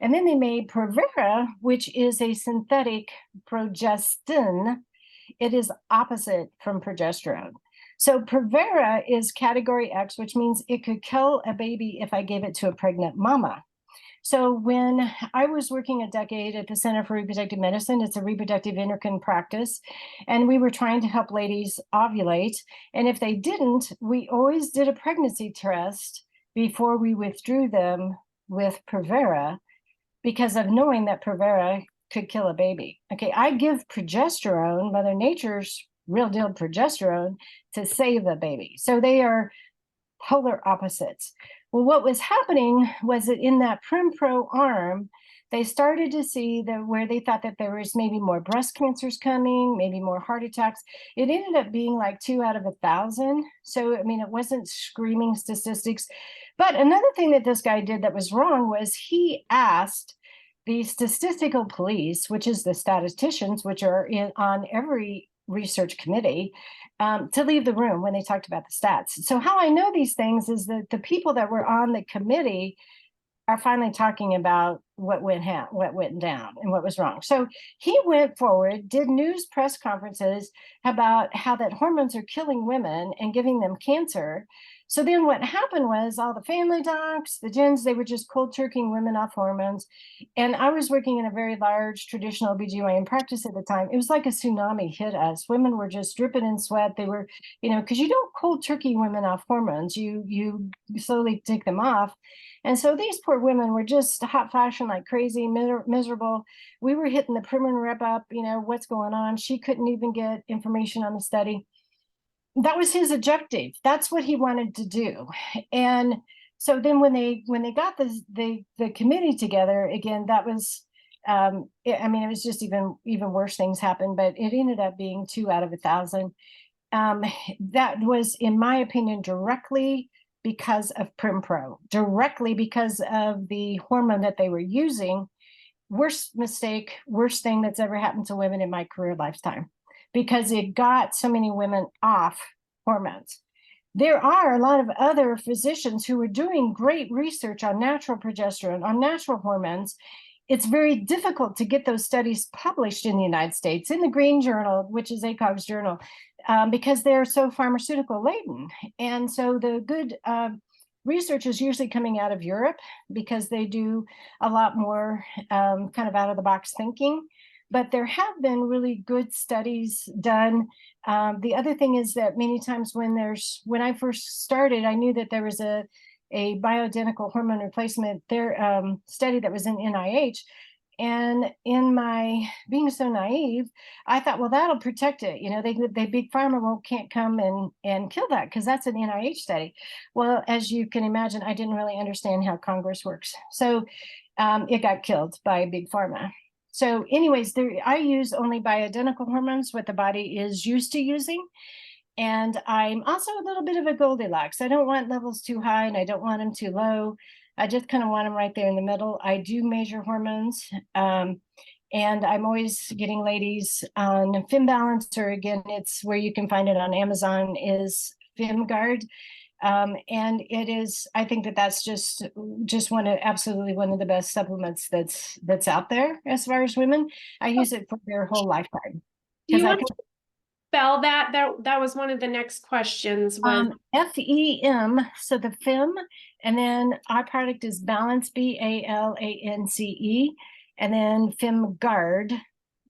And then they made Provera, which is a synthetic progestin. It is opposite from progesterone. So Provera is category X, which means it could kill a baby if I gave it to a pregnant mama. So when I was working a decade at the Center for Reproductive Medicine, it's a reproductive endocrine practice, and we were trying to help ladies ovulate. And if they didn't, we always did a pregnancy test before we withdrew them with Provera because of knowing that Provera could kill a baby. Okay, I give progesterone, Mother Nature's real deal progesterone, to save a baby. So they are polar opposites. Well, what was happening was that in that Primpro arm, they started to see that where they thought that there was maybe more breast cancers coming, maybe more heart attacks. It ended up being like 2 out of 1,000. So, I mean, it wasn't screaming statistics. But another thing that this guy did that was wrong was he asked the statistical police, which is the statisticians, which are on every research committee, to leave the room when they talked about the stats. So how I know these things is that the people that were on the committee are finally talking about what went down and what was wrong. So he went forward, did news press conferences about how that hormones are killing women and giving them cancer. So then what happened was all the family docs, the gens, they were just cold turkeying women off hormones. And I was working in a very large traditional OBGYN practice at the time. It was like a tsunami hit us. Women were just dripping in sweat. They were, because you don't cold turkey women off hormones. You slowly take them off. And so these poor women were just hot flashing like crazy, miserable. We were hitting the Premarin rep up, what's going on. She couldn't even get information on the study. That was his objective. That's what he wanted to do. And so then when they got the committee together, again, that was, it was just even worse things happened, but it ended up being 2 out of 1,000. That was, in my opinion, directly because of Primpro, directly because of the hormone that they were using worst mistake, worst thing that's ever happened to women in my career lifetime, because it got so many women off hormones. There are a lot of other physicians who are doing great research on natural progesterone, on natural hormones. It's very difficult to get those studies published in the United States in the Green Journal, which is ACOG's journal, because they're so pharmaceutical laden. And so the good research is usually coming out of Europe, because they do a lot more kind of out of the box thinking. But there have been really good studies done. The other thing is that many times when I first started, I knew that there was a bioidentical hormone replacement study that was in NIH. And in my being so naive, I thought, well, that'll protect it. You know, they big pharma can't come and kill that, because that's an NIH study. Well, as you can imagine, I didn't really understand how Congress works. So it got killed by big pharma. So anyways, I use only bioidentical hormones, what the body is used to using. And I'm also a little bit of a Goldilocks. I don't want levels too high and I don't want them too low. I just kind of want them right there in the middle. I do measure hormones. And I'm always getting ladies on FemBalance, or again, it's where you can find it on Amazon, is FemGuard. And it is, I think that's just absolutely one of the best supplements that's out there as far as women. I use it for their whole lifetime. Do you want to spell that? That was one of the next questions. Was FEM, so the FEM, and then our product is Balance, BALANCE, and then FemGuard.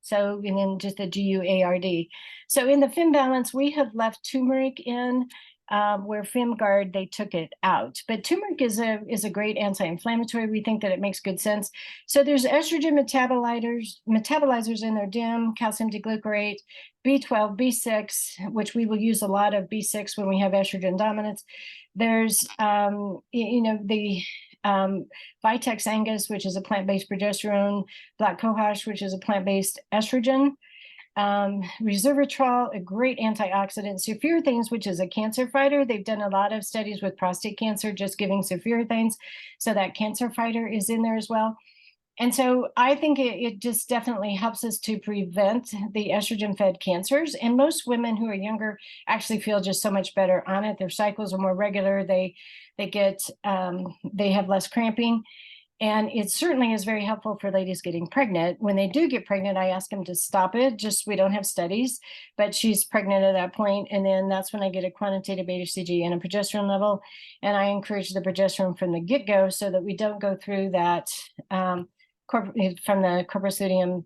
So, and then just the GUARD. So in the FemBalance, we have left turmeric in, where FemGuard, they took it out. But turmeric is a great anti-inflammatory. We think that it makes good sense. So there's estrogen metabolizers in there, DIM, calcium D-glucarate, B12, B6, which we will use a lot of B6 when we have estrogen dominance. There's, the Vitex Angus, which is a plant-based progesterone, Black Cohosh, which is a plant-based estrogen, resveratrol, a great antioxidant, sulforaphane, which is a cancer fighter. They've done a lot of studies with prostate cancer, just giving sulforaphane, so that cancer fighter is in there as well. And so I think it just definitely helps us to prevent the estrogen-fed cancers. And most women who are younger actually feel just so much better on it. Their cycles are more regular. They have less cramping. And it certainly is very helpful for ladies getting pregnant. When they do get pregnant, I ask them to stop it. Just, we don't have studies, but she's pregnant at that point. And then that's when I get a quantitative beta-CG and a progesterone level. And I encourage the progesterone from the get-go, so that we don't go through that from the corpus luteum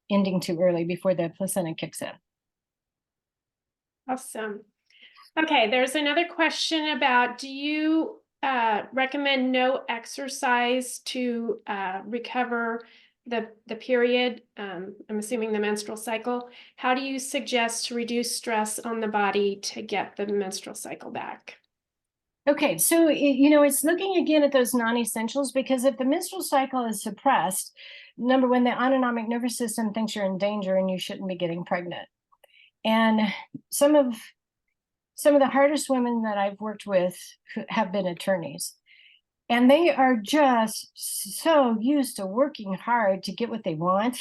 ending too early before the placenta kicks in. awesome. Okay, there's another question about, do you recommend no exercise to recover the period? I'm assuming the menstrual cycle. How do you suggest to reduce stress on the body to get the menstrual cycle back? Okay, so it's looking again at those non-essentials, because if the menstrual cycle is suppressed, number one, the autonomic nervous system thinks you're in danger and you shouldn't be getting pregnant. And some of the hardest women that I've worked with have been attorneys, and they are just so used to working hard to get what they want,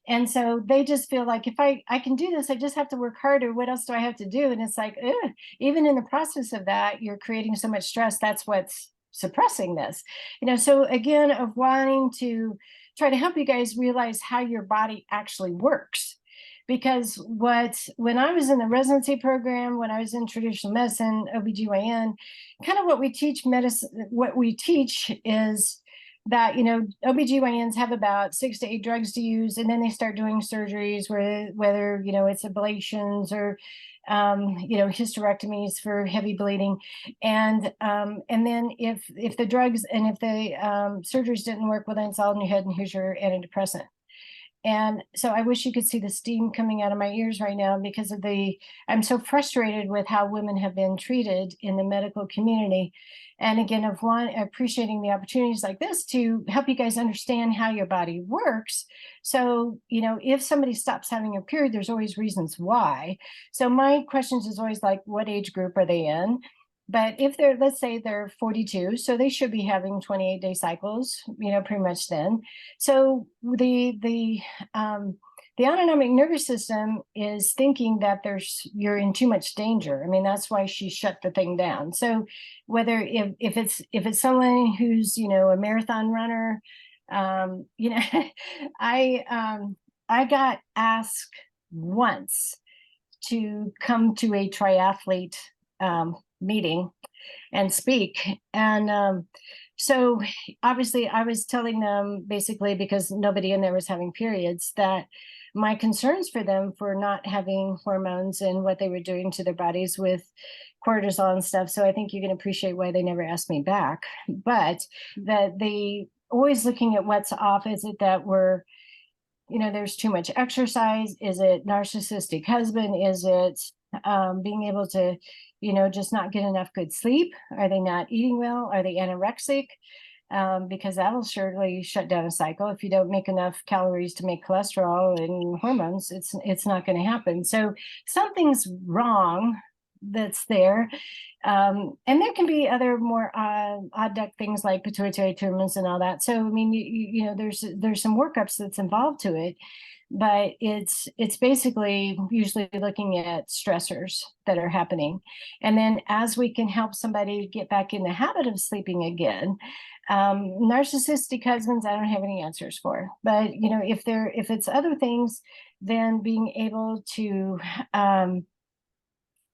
and so they just feel like, if I can do this, I just have to work harder. What else do I have to do? And it's like, even in the process of that, you're creating so much stress. That's what's suppressing this, so again, of wanting to try to help you guys realize how your body actually works. Because when I was in the residency program, when I was in traditional medicine, OBGYN, kind of what we teach is that, OBGYNs have about 6 to 8 drugs to use, and then they start doing surgeries whether it's ablations or, hysterectomies for heavy bleeding. And then if the drugs and if the surgeries didn't work, well, then it's all in your head and here's your antidepressant. And so I wish you could see the steam coming out of my ears right now, because I'm so frustrated with how women have been treated in the medical community. And again, appreciating the opportunities like this to help you guys understand how your body works. So, if somebody stops having a period, there's always reasons why. So my questions is always like, what age group are they in? But if they're, let's say they're 42, so they should be having 28-day cycles, pretty much then. So the autonomic nervous system is thinking that you're in too much danger. I mean, that's why she shut the thing down. So whether if it's someone who's, a marathon runner, I got asked once to come to a triathlete meeting and speak. And so obviously I was telling them, basically, because nobody in there was having periods, that my concerns for them for not having hormones and what they were doing to their bodies with cortisol and stuff. So I think you can appreciate why they never asked me back. But that they always looking at what's off. Is it that there's too much exercise? Is it narcissistic husband? Is it being able to, just not get enough good sleep? Are they not eating well? Are they anorexic? Because that'll surely shut down a cycle. If you don't make enough calories to make cholesterol and hormones, it's not going to happen. So something's wrong that's there. And there can be other more odd duck things like pituitary tumors and all that. So I mean, there's some workups that's involved to it, but it's basically usually looking at stressors that are happening. And then as we can help somebody get back in the habit of sleeping again, narcissistic husbands, I don't have any answers for. But if it's other things, then being able to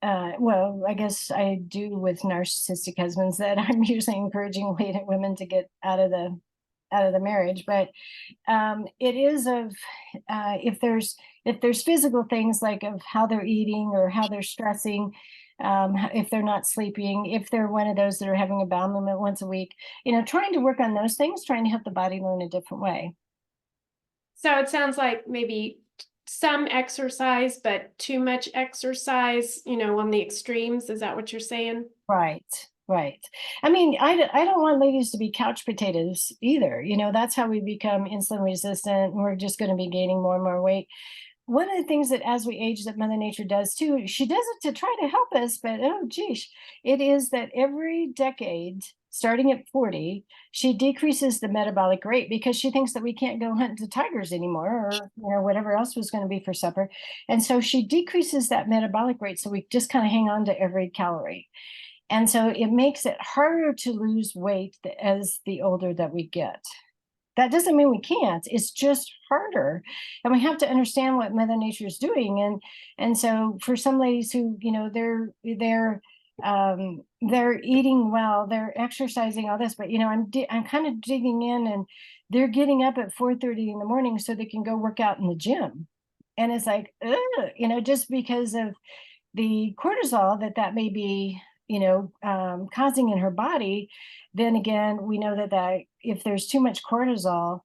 well, I guess I do with narcissistic husbands, that I'm usually encouraging women to get out of the marriage. But it is of if there's physical things like of how they're eating or how they're stressing, if they're not sleeping, if they're one of those that are having a bowel movement once a week, trying to work on those things, trying to help the body learn a different way. So it sounds like maybe some exercise, but too much exercise, on the extremes. Is that what you're saying? Right. I mean, I don't want ladies to be couch potatoes either. That's how we become insulin resistant, and we're just going to be gaining more and more weight. One of the things that as we age that Mother Nature does too, she does it to try to help us, but oh geez, it is that every decade, starting at 40, she decreases the metabolic rate because she thinks that we can't go hunt the tigers anymore, or whatever else was going to be for supper. And so she decreases that metabolic rate, so we just kind of hang on to every calorie. And so it makes it harder to lose weight as the older that we get. That doesn't mean we can't. It's just harder, and we have to understand what Mother Nature is doing. And so for some ladies who, they're eating well, they're exercising, all this, but I'm kind of digging in, and they're getting up at 4:30 in the morning so they can go work out in the gym, and it's like, just because of the cortisol that may be causing in her body. Then again, we know that if there's too much cortisol,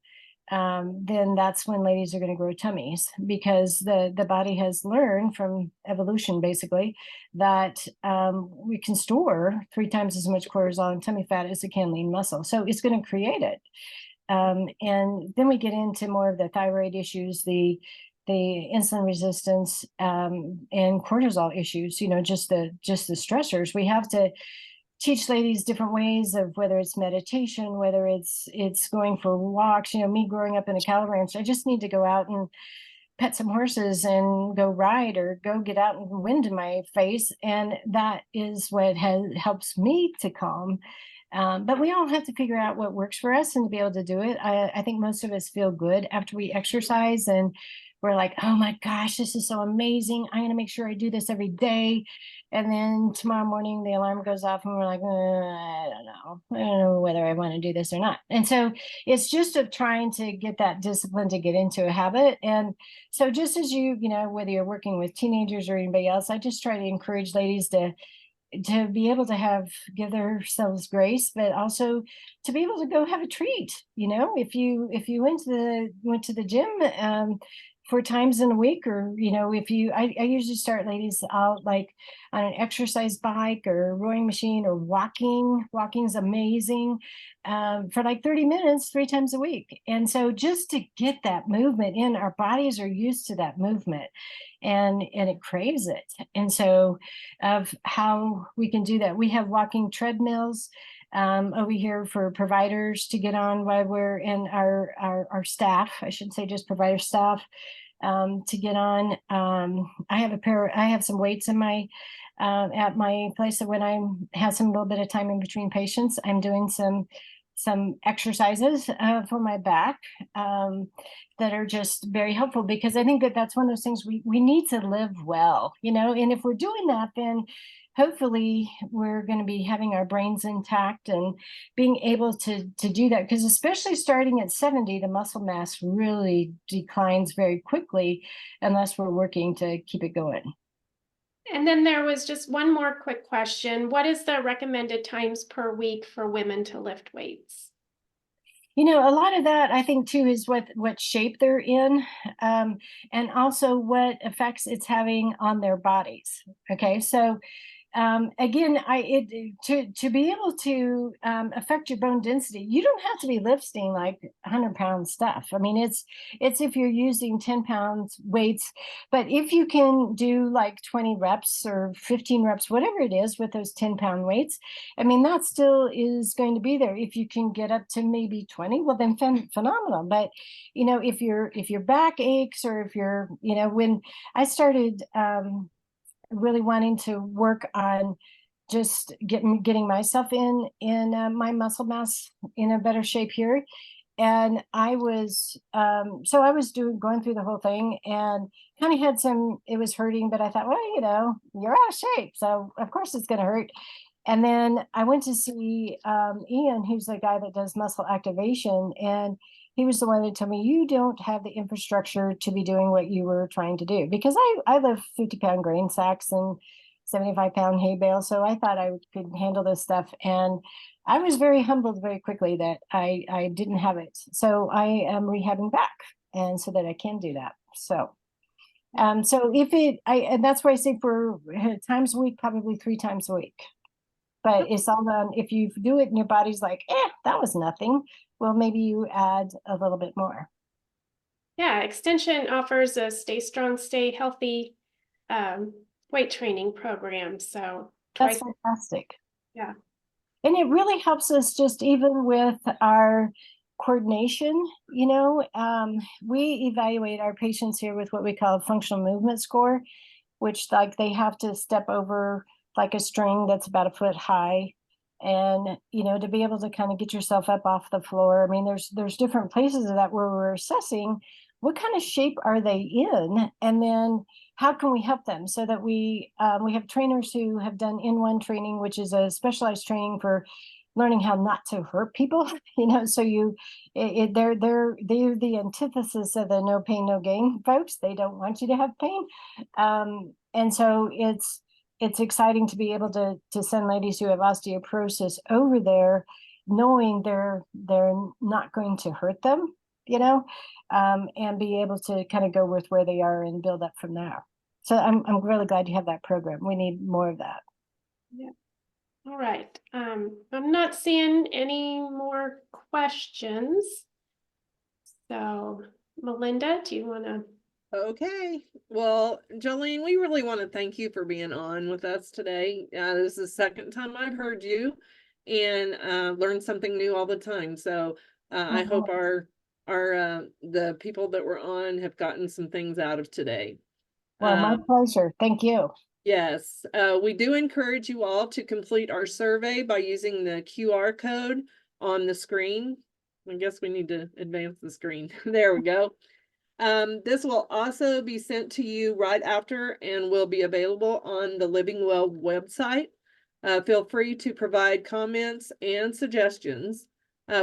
then that's when ladies are going to grow tummies, because the body has learned from evolution, basically, that we can store 3 times as much cortisol and tummy fat as it can lean muscle. So it's going to create it. And then we get into more of the thyroid issues, the insulin resistance, and cortisol issues, just the stressors. We have to teach ladies different ways of, whether it's meditation, whether it's going for walks. Me growing up in a cattle ranch, I just need to go out and pet some horses and go ride, or go get out and wind in my face. And that is what helps me to calm. But we all have to figure out what works for us and to be able to do it. I think most of us feel good after we exercise, and we're like, oh my gosh, this is so amazing. I'm going to make sure I do this every day. And then tomorrow morning, the alarm goes off and we're like, I don't know whether I want to do this or not. And so it's just of trying to get that discipline to get into a habit. And so just as whether you're working with teenagers or anybody else, I just try to encourage ladies to be able to give themselves grace, but also to be able to go have a treat. If you went to the gym, 4 times in a week, or, you know, if you, I usually start ladies out like on an exercise bike or rowing machine or walking. Walking's amazing, for like 30 minutes, 3 times a week. And so just to get that movement in, our bodies are used to that movement, and it craves it. And so of how we can do that, we have walking treadmills over here for providers to get on while we're in our staff, I should say just provider staff, to get on. I have some weights in my at my place, that when I have some little bit of time in between patients, I'm doing some exercises for my back, that are just very helpful, because I think that that's one of those things we need to live well, you know, and if we're doing that, then hopefully we're going to be having our brains intact and being able to do that, because especially starting at 70, the muscle mass really declines very quickly unless we're working to keep it going. And then there was just one more quick question. What is the recommended times per week for women to lift weights? You know, a lot of that I think too is what shape they're in, and also what effects it's having on their bodies. Okay, so again, to be able to affect your bone density, you don't have to be lifting like 100-pound stuff. I mean, it's if you're using 10 pounds weights, but if you can do like 20 reps or 15 reps, whatever it is, with those 10-pound weights, I mean, that still is going to be there. If you can get up to maybe 20, well, then phenomenal. But you know, if your back aches, or if you're, you know, when I started really wanting to work on just getting myself in my muscle mass in a better shape here, and I was so I was going through the whole thing, and kind of had some, it was hurting, but I thought, well, you know, you're out of shape, so of course it's going to hurt. And then I went to see Ian, who's the guy that does muscle activation, and he was the one that told me, you don't have the infrastructure to be doing what you were trying to do, because I lift 50-pound grain sacks and 75-pound hay bales, so I thought I could handle this stuff. And I was very humbled very quickly that I didn't have it. So I am rehabbing back, and so that I can do that. So so and that's why I say for times a week, probably 3 times a week. But it's all done, if you do it and your body's like, that was nothing, well, maybe you add a little bit more. Yeah, Extension offers a Stay Strong, Stay Healthy weight training program. So That's twice. fantastic. Yeah. And it really helps us just even with our coordination. You know, we evaluate our patients here with what we call a functional movement score, which like they have to step over like a string that's about 1 foot high, and you know, to be able to kind of get yourself up off the floor. I mean, there's different places of that where we're assessing what kind of shape are they in, and then how can we help them, so that we have trainers who have done N1 training, which is a specialized training for learning how not to hurt people. You know, so they're the antithesis of the no pain no gain folks. They don't want you to have pain, and so it's exciting to be able to send ladies who have osteoporosis over there, knowing they're not going to hurt them, you know, and be able to kind of go with where they are and build up from there. So I'm really glad you have that program. We need more of that. Yeah. All right. I'm not seeing any more questions. So Melinda, do you want to? Okay, well, Jolene, we really want to thank you for being on with us today. This is the second time I've heard you, and learned something new all the time. So I hope our the people that were on have gotten some things out of today. Well, my pleasure. Thank you. Yes, we do encourage you all to complete our survey by using the QR code on the screen. I guess we need to advance the screen. There we go. This will also be sent to you right after and will be available on the Living Well website. Feel free to provide comments and suggestions.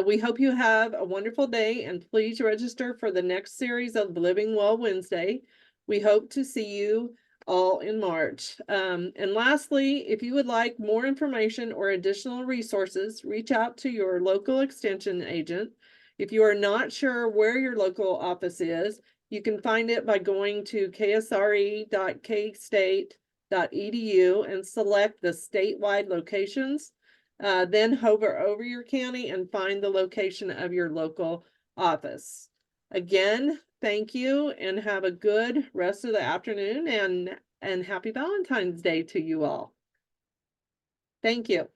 We hope you have a wonderful day, and please register for the next series of Living Well Wednesday. We hope to see you all in March. And lastly, if you would like more information or additional resources, reach out to your local extension agent. If you are not sure where your local office is, You can find it by going to ksre.kstate.edu and select the statewide locations. Then hover over your county and find the location of your local office. Again, thank you and have a good rest of the afternoon and happy Valentine's Day to you all. Thank you.